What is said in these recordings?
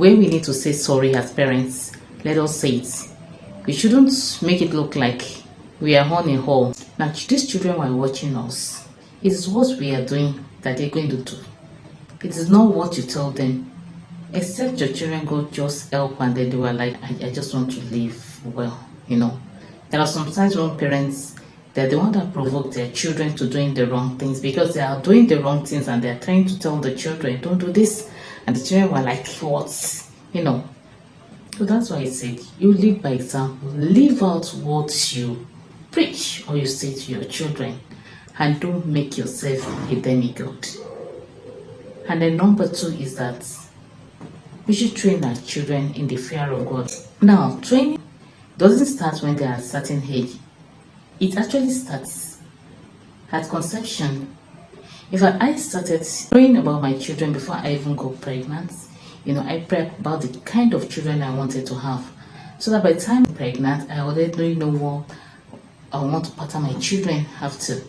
When we need to say sorry as parents, let us say it. We shouldn't make it look like we are on a haul. Now, these children were watching us. It is what we are doing that they're going to do. It is not what you tell them. Except your children got just help and then they were like, I just want to live well, There are sometimes when parents, they're the one that provoke their children to doing the wrong things because they are doing the wrong things and they're trying to tell the children, don't do this. And the children were like, what? So that's why I said, you live by example. Live out what you preach or you say to your children. And don't make yourself a demigod. And then number 2 is that we should train our children in the fear of God. Now, training doesn't start when they are at a certain age. It actually starts at conception. If I started praying about my children before I even got pregnant, I prayed about the kind of children I wanted to have. So that by the time I'm pregnant, I already know what I want to pattern my children after.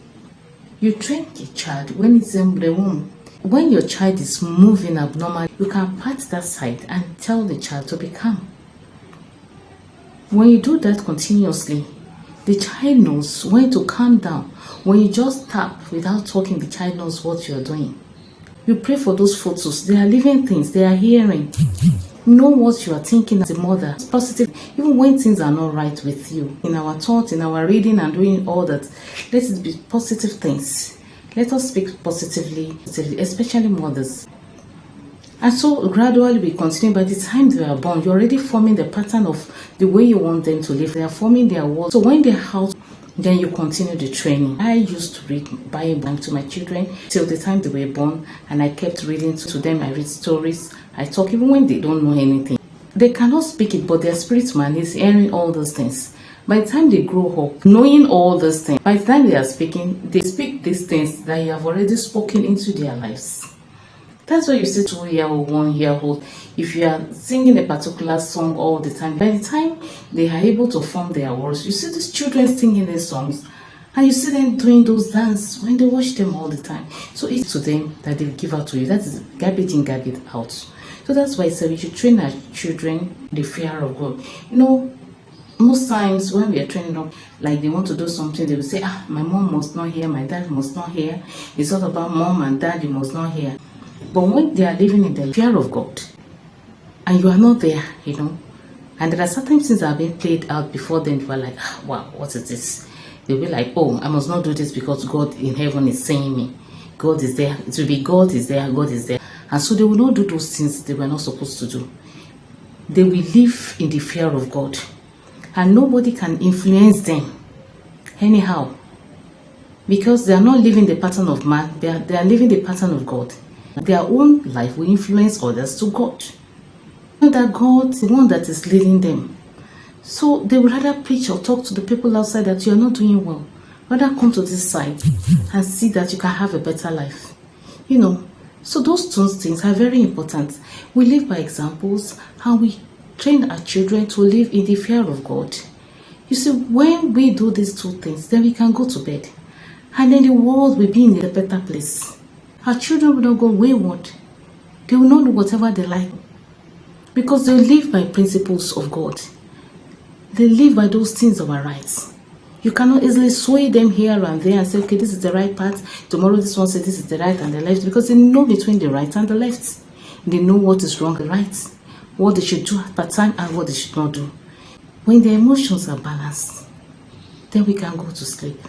You train a child when it's in the womb. When your child is moving abnormally, you can pat that side and tell the child to be calm. When you do that continuously, the child knows when to calm down. When you just tap without talking, the child knows what you're doing. You pray for those photos. They are living things. They are hearing. Know what you are thinking as a mother. It's positive. Even when things are not right with you. In our thoughts, in our reading and doing all that, let it be positive things. Let us speak positively, especially mothers. And so gradually we continue. By the time they are born, you're already forming the pattern of the way you want them to live. They are forming their world. So when they're out, then you continue the training. I used to read Bible to my children till the time they were born, and I kept reading to them. I read stories. I talk even when they don't know anything. They cannot speak it, but their spirit man is hearing all those things. By the time they grow up, knowing all those things, by the time they are speaking, they speak these things that you have already spoken into their lives. That's why you see 2-year-old, 1-year-old, if you are singing a particular song all the time, by the time they are able to form their words, you see these children singing their songs, and you see them doing those dances when they watch them all the time. So it's to them that they give out to you. That is garbage in, garbage out. So that's why I said we should train our children the fear of God. Most times when we are training them, like they want to do something, they will say, my mom must not hear, my dad must not hear. It's all about mom and dad, you must not hear. But when they are living in the fear of God, and you are not there, and there are certain things that are being played out before them, you are like, wow, what is this? They'll be like, oh, I must not do this because God in heaven is saying me. God is there. It will be God is there, God is there. And so they will not do those things they were not supposed to do. They will live in the fear of God. And nobody can influence them anyhow. Because they are not living the pattern of man, they are living the pattern of God. Their own life will influence others to God. That God is the one that is leading them. So they would rather preach or talk to the people outside that you are not doing well. Rather come to this side and see that you can have a better life. So those two things are very important. We live by examples and we train our children to live in the fear of God. You see, when we do these two things, then we can go to bed. And then the world will be in a better place. Our children will not go wayward. They will not do whatever they like. Because they live by principles of God. They live by those things that are right. You cannot easily sway them here and there and say, okay, this is the right path. Tomorrow this one says this is the right and the left. Because they know between the right and the left. They know what is wrong and right. What they should do at that time and what they should not do. When their emotions are balanced, then we can go to sleep.